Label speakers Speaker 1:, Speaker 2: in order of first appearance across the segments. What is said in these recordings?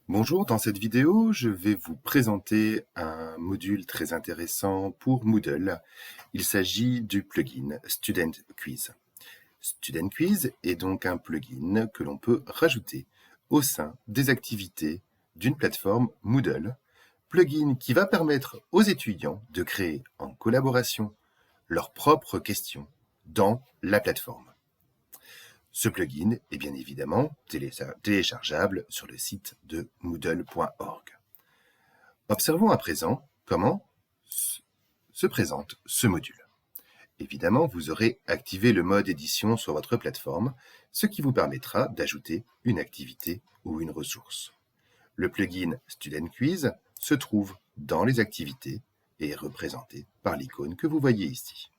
Speaker 1: Bonjour, dans cette vidéo, je vais vous présenter un module très intéressant pour Moodle. Il s'agit du plugin Student Quiz. Student Quiz est donc un plugin que l'on peut rajouter au sein des activités d'une plateforme Moodle, plugin qui va permettre aux étudiants de créer en collaboration leurs propres questions dans la plateforme. Ce plugin est bien évidemment téléchargeable sur le site de moodle.org. Observons à présent comment se présente ce module. Évidemment, vous aurez activé le mode édition sur votre plateforme, ce qui vous permettra d'ajouter une activité ou une ressource. Le plugin Student Quiz se trouve dans les activités et est représenté par l'icône que vous voyez ici.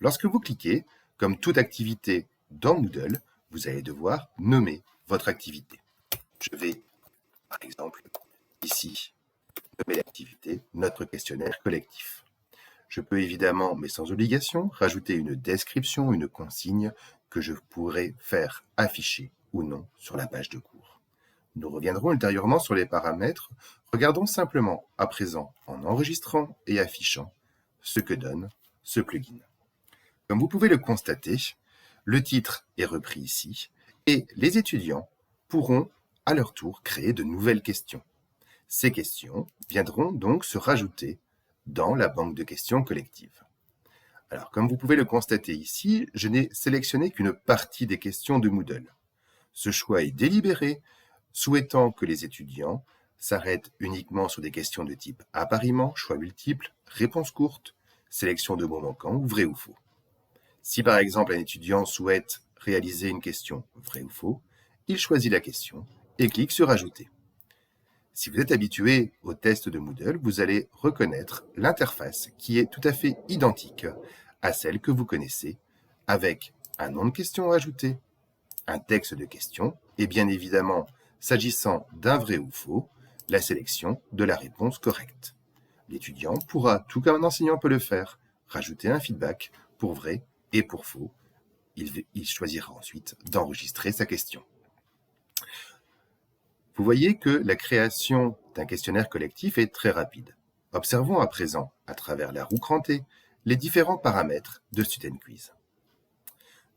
Speaker 1: Lorsque vous cliquez, comme toute activité dans Moodle, vous allez devoir nommer votre activité. Je vais, par exemple, ici, nommer l'activité « Notre questionnaire collectif ». Je peux évidemment, mais sans obligation, rajouter une description, une consigne que je pourrais faire afficher ou non sur la page de cours. Nous reviendrons ultérieurement sur les paramètres. Regardons simplement à présent en enregistrant et affichant ce que donne ce plugin. Comme vous pouvez le constater, le titre est repris ici et les étudiants pourront à leur tour créer de nouvelles questions. Ces questions viendront donc se rajouter dans la banque de questions collective. Alors, comme vous pouvez le constater ici, je n'ai sélectionné qu'une partie des questions de Moodle. Ce choix est délibéré, souhaitant que les étudiants s'arrêtent uniquement sur des questions de type appariement, choix multiples, réponse courte, sélection de mots manquants ou vrai ou faux. Si par exemple un étudiant souhaite réaliser une question vrai ou faux, il choisit la question et clique sur Ajouter. Si vous êtes habitué au test de Moodle, vous allez reconnaître l'interface qui est tout à fait identique à celle que vous connaissez, avec un nom de question à ajouter, un texte de question et bien évidemment, s'agissant d'un vrai ou faux, la sélection de la réponse correcte. L'étudiant pourra, tout comme un enseignant peut le faire, rajouter un feedback pour vrai et pour faux. Il choisira ensuite d'enregistrer sa question. Vous voyez que la création d'un questionnaire collectif est très rapide. Observons à présent, à travers la roue crantée, les différents paramètres de Student Quiz.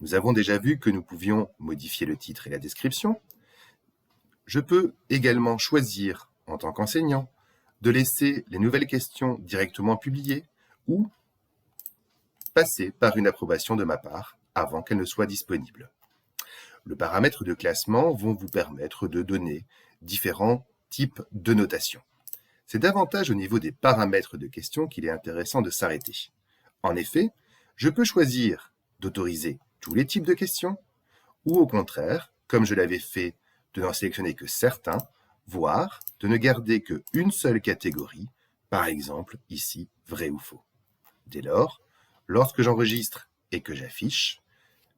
Speaker 1: Nous avons déjà vu que nous pouvions modifier le titre et la description. Je peux également choisir, en tant qu'enseignant, de laisser les nouvelles questions directement publiées ou passer par une approbation de ma part avant qu'elles ne soient disponibles. Le paramètre de classement vont vous permettre de donner différents types de notation. C'est davantage au niveau des paramètres de questions qu'il est intéressant de s'arrêter. En effet, je peux choisir d'autoriser tous les types de questions ou au contraire, comme je l'avais fait, de n'en sélectionner que certains, voire de ne garder qu'une seule catégorie, par exemple ici vrai ou faux. Dès lors, lorsque j'enregistre et que j'affiche,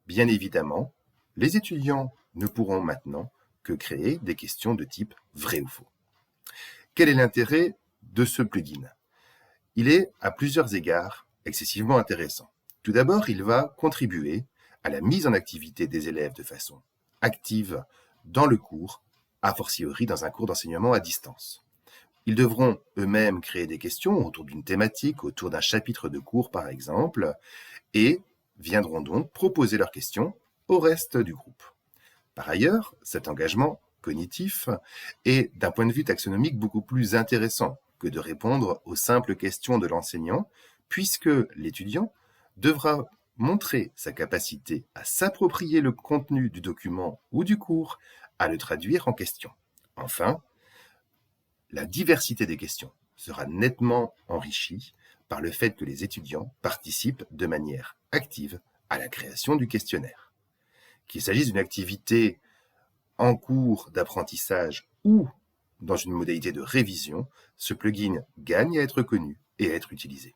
Speaker 1: bien évidemment, les étudiants ne pourront maintenant que créer des questions de type vrai ou faux. Quel est l'intérêt de ce plugin? Il est, à plusieurs égards, excessivement intéressant. Tout d'abord, il va contribuer à la mise en activité des élèves de façon active dans le cours, a fortiori dans un cours d'enseignement à distance. Ils devront eux-mêmes créer des questions autour d'une thématique, autour d'un chapitre de cours par exemple, et viendront donc proposer leurs questions au reste du groupe. Par ailleurs, cet engagement cognitif est, d'un point de vue taxonomique, beaucoup plus intéressant que de répondre aux simples questions de l'enseignant, puisque l'étudiant devra montrer sa capacité à s'approprier le contenu du document ou du cours, à le traduire en questions. Enfin, la diversité des questions sera nettement enrichie par le fait que les étudiants participent de manière active à la création du questionnaire. Qu'il s'agisse d'une activité en cours d'apprentissage ou dans une modalité de révision, ce plugin gagne à être connu et à être utilisé.